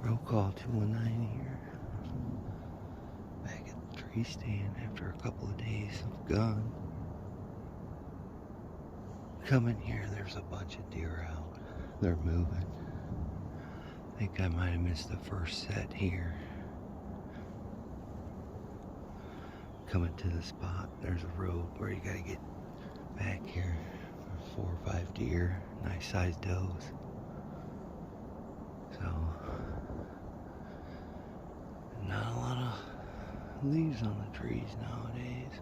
Roll call 219 here. Back at the tree stand after a couple of days of gun. Coming here, there's a bunch of deer out. They're moving. I think I might have missed the first set here. Coming to the spot, there's a road where you gotta get back here for 4 or 5 deer, nice sized does. So, not a lot of leaves on the trees nowadays.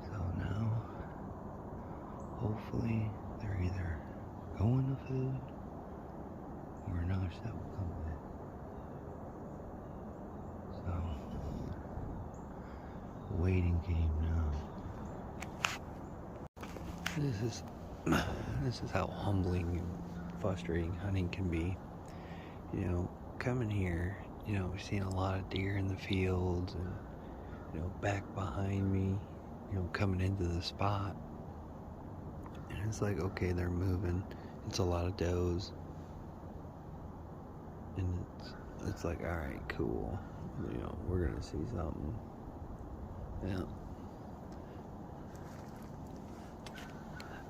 So now, hopefully, they're either going to food or another set will come back. So, waiting game now. This is how humbling and frustrating hunting can be. You know, coming here, you know, we're seeing a lot of deer in the fields and, you know, back behind me, you know, coming into the spot. And it's like, okay, they're moving. It's a lot of does. And it's like, all right, cool. You know, we're gonna see something. Yeah.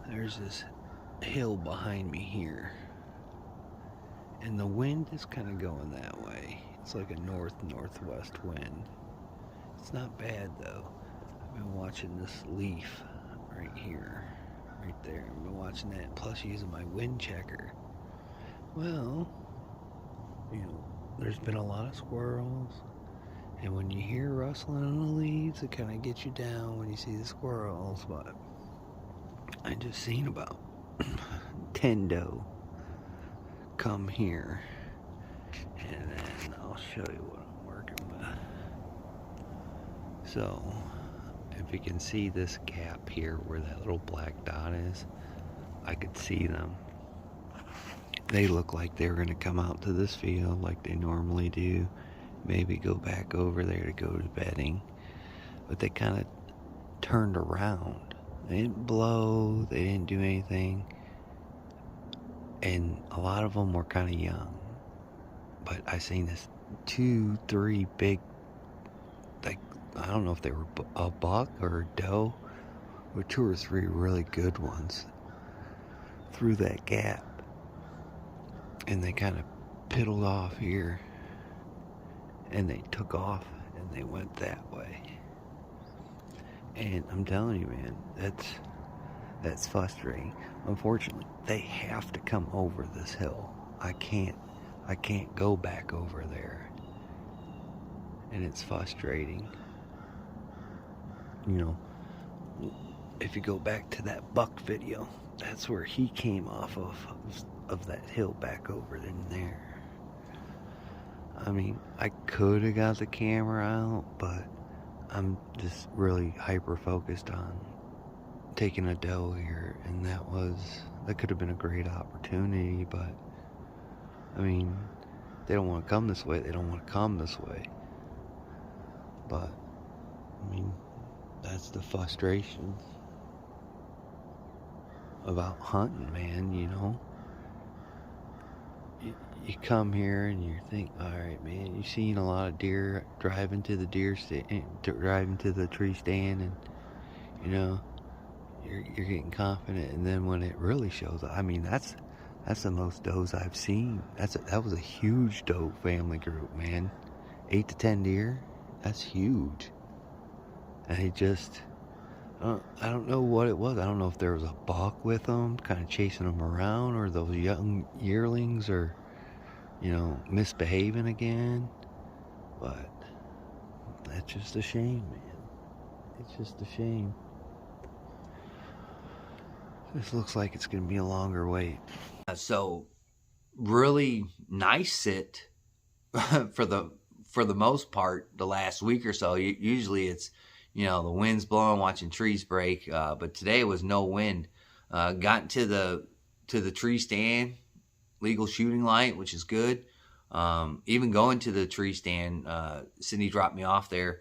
There's this hill behind me here. And the wind is kind of going that way. It's like a northwest wind. It's not bad though. I've been watching this leaf right here, right there. I've been watching that, plus using my wind checker. Well, you know, there's been a lot of squirrels, and when you hear rustling in the leaves, it kind of gets you down when you see the squirrels. But I just seen about 10 doe come here, and then I'll show you what I'm working with. So, if you can see this gap here where that little black dot is, I could see them. They look like they were going to come out to this field like they normally do, maybe go back over there to go to bedding, but they kind of turned around. They didn't blow, they didn't do anything, and a lot of them were kind of young. But I seen this 2, 3 big, like, I don't know if they were a buck or a doe, but 2 or 3 really good ones through that gap. And they kind of piddled off here, and they took off, and they went that way. And I'm telling you, man, that's frustrating. Unfortunately, they have to come over this hill. I can't go back over there. And it's frustrating. You know, if you go back to that buck video, that's where he came off of that hill back over in there. I mean, I could have got the camera out, but I'm just really hyper focused on taking a doe here, and that could have been a great opportunity, but I mean, they don't want to come this way, they don't want to come this way. But I mean, that's the frustration about hunting, man. You know, you come here and you think, all right, man, you've seen a lot of deer driving to the tree stand, and you know, you're getting confident, and then when it really shows up, I mean, that's the most does I've seen. That was a huge doe family group, man. 8 to 10 deer, that's huge. And he just, I don't know what it was. I don't know if there was a buck with them, kind of chasing them around, or those young yearlings are, you know, misbehaving again. But that's just a shame, man. It's just a shame. This looks like it's going to be a longer wait. So, really nice sit for the most part the last week or so. Usually it's, you know, the wind's blowing, watching trees break. But today was no wind. Got to the tree stand, legal shooting light, which is good. Even going to the tree stand, Sydney dropped me off there.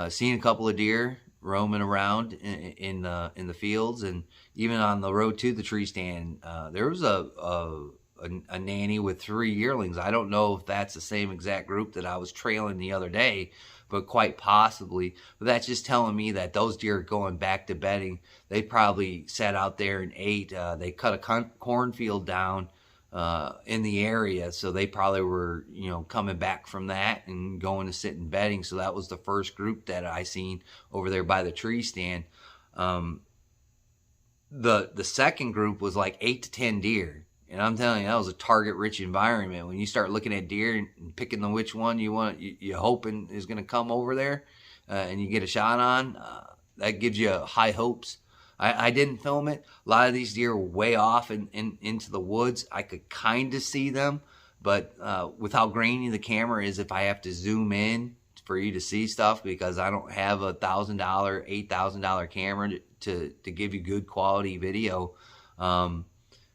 Seeing a couple of deer roaming around in the fields, and even on the road to the tree stand, there was a a nanny with 3 yearlings. I don't know if that's the same exact group that I was trailing the other day, but quite possibly. But that's just telling me that those deer are going back to bedding. They probably sat out there and ate. They cut a cornfield down in the area, so they probably were, coming back from that and going to sit in bedding. So that was the first group that I seen over there by the tree stand. The second group was like 8 to 10 deer. And I'm telling you, that was a target-rich environment. When you start looking at deer and picking the which one you hoping is going to come over there, and you get a shot on, that gives you high hopes. I didn't film it. A lot of these deer were way off into the woods. I could kind of see them, but with how grainy the camera is, if I have to zoom in for you to see stuff, because I don't have a $1,000, $8,000 camera to give you good quality video,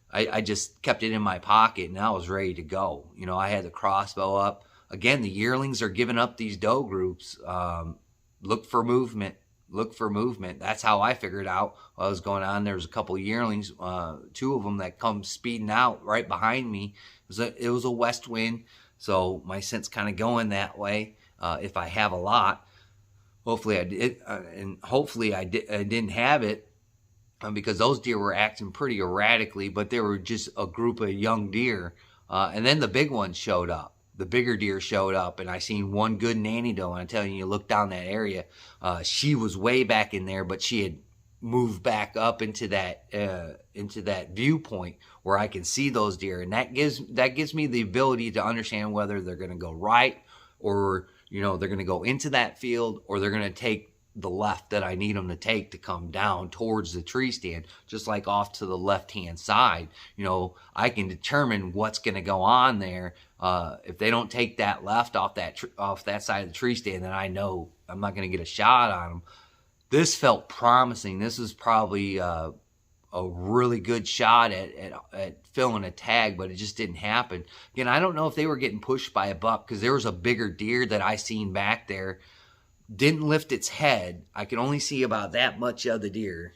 I just kept it in my pocket and I was ready to go. I had the crossbow up. Again, the yearlings are giving up these doe groups. Look for movement. Look for movement. That's how I figured out what was going on. There was a couple of yearlings, 2 of them that come speeding out right behind me. It was a west wind, so my scent's kind of going that way. If I have a lot, hopefully I did, and hopefully I didn't have it. Because those deer were acting pretty erratically, but they were just a group of young deer. And then the big ones showed up. The bigger deer showed up, and I seen one good nanny doe. And I'm telling you, look down that area. She was way back in there, but she had moved back up into that viewpoint where I can see those deer. And that gives me the ability to understand whether they're going to go right, or they're going to go into that field, or they're going to take the left that I need them to take to come down towards the tree stand, just like off to the left-hand side. I can determine what's going to go on there. If they don't take that left off that side of the tree stand, then I know I'm not going to get a shot on them. This felt promising. This is probably a really good shot at filling a tag, but it just didn't happen. Again, I don't know if they were getting pushed by a buck, because there was a bigger deer that I seen back there. Didn't lift its head. I could only see about that much of the deer,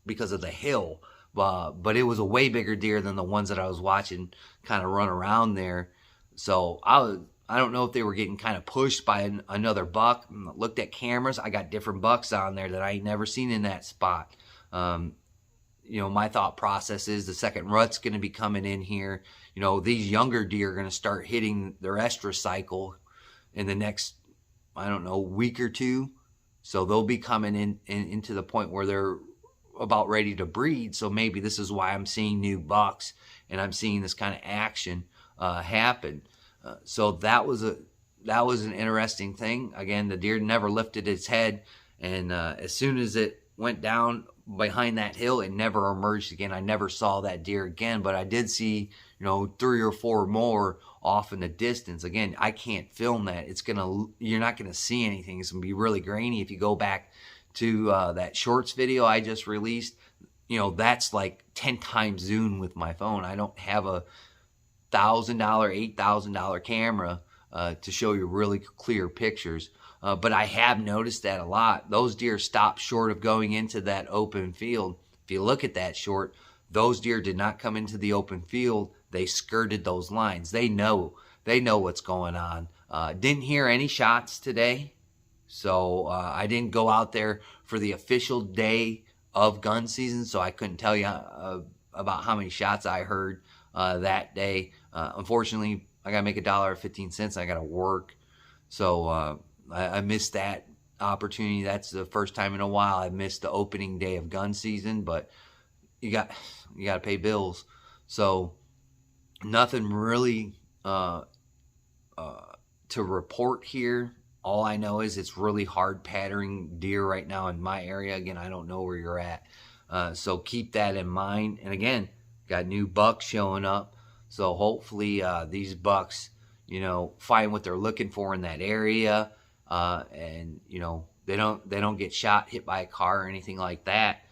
because of the hill. But it was a way bigger deer than the ones that I was watching kind of run around there. So I don't know if they were getting kind of pushed by another buck. Looked at cameras. I got different bucks on there that I ain't never seen in that spot. My thought process is the second rut's going to be coming in here. These younger deer are going to start hitting their estrus cycle in the next, week or two. So they'll be coming into the point where they're about ready to breed. So maybe this is why I'm seeing new bucks and I'm seeing this kind of action happen. So that was an interesting thing. Again, the deer never lifted its head, and as soon as it went down behind that hill, it never emerged again. I never saw that deer again, but I did see 3 or 4 more off in the distance. Again, I can't film that. You're not gonna see anything. It's gonna be really grainy. If you go back to that shorts video I just released, that's like 10 times zoom with my phone. I don't have a $1,000, $8,000 camera to show you really clear pictures. But I have noticed that a lot. Those deer stopped short of going into that open field. If you look at that short, those deer did not come into the open field. They skirted those lines. They know what's going on. Didn't hear any shots today. So I didn't go out there for the official day of gun season, so I couldn't tell you about how many shots I heard that day. Unfortunately, I got to make $1.15. I got to work. So I missed that opportunity. That's the first time in a while I missed the opening day of gun season, but you got to pay bills. So nothing really to report here. All I know is it's really hard patterning deer right now in my area. Again, I don't know where you're at. So keep that in mind. And again, got new bucks showing up. So hopefully these bucks, find what they're looking for in that area. And they don't get hit by a car or anything like that,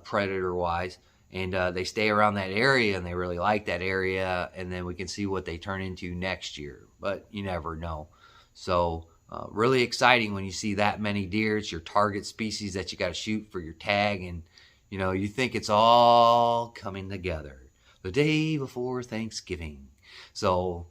predator wise. And they stay around that area, and they really like that area. And then we can see what they turn into next year. But you never know. So really exciting when you see that many deer. It's your target species that you got to shoot for your tag, and you think it's all coming together. the day before Thanksgiving. So,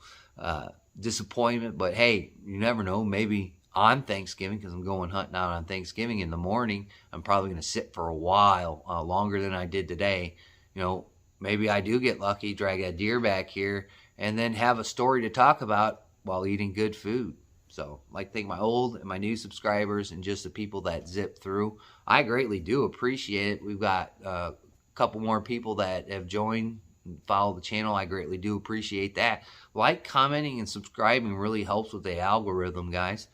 disappointment, but hey, you never know. Maybe on Thanksgiving, because I'm going hunting out on Thanksgiving in the morning, I'm probably going to sit for a while, longer than I did today. You know, maybe I do get lucky, drag a deer back here, and then have a story to talk about while eating good food. So I'd like to thank my old and my new subscribers and just the people that zip through. I greatly do appreciate it. We've got a couple more people that have joined and follow the channel. I greatly do appreciate that. Like, commenting, and subscribing really helps with the algorithm, guys.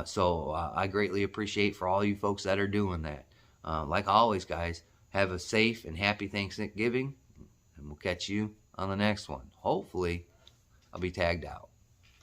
So I greatly appreciate for all you folks that are doing that. Like always, guys, have a safe and happy Thanksgiving, and we'll catch you on the next one. Hopefully, I'll be tagged out.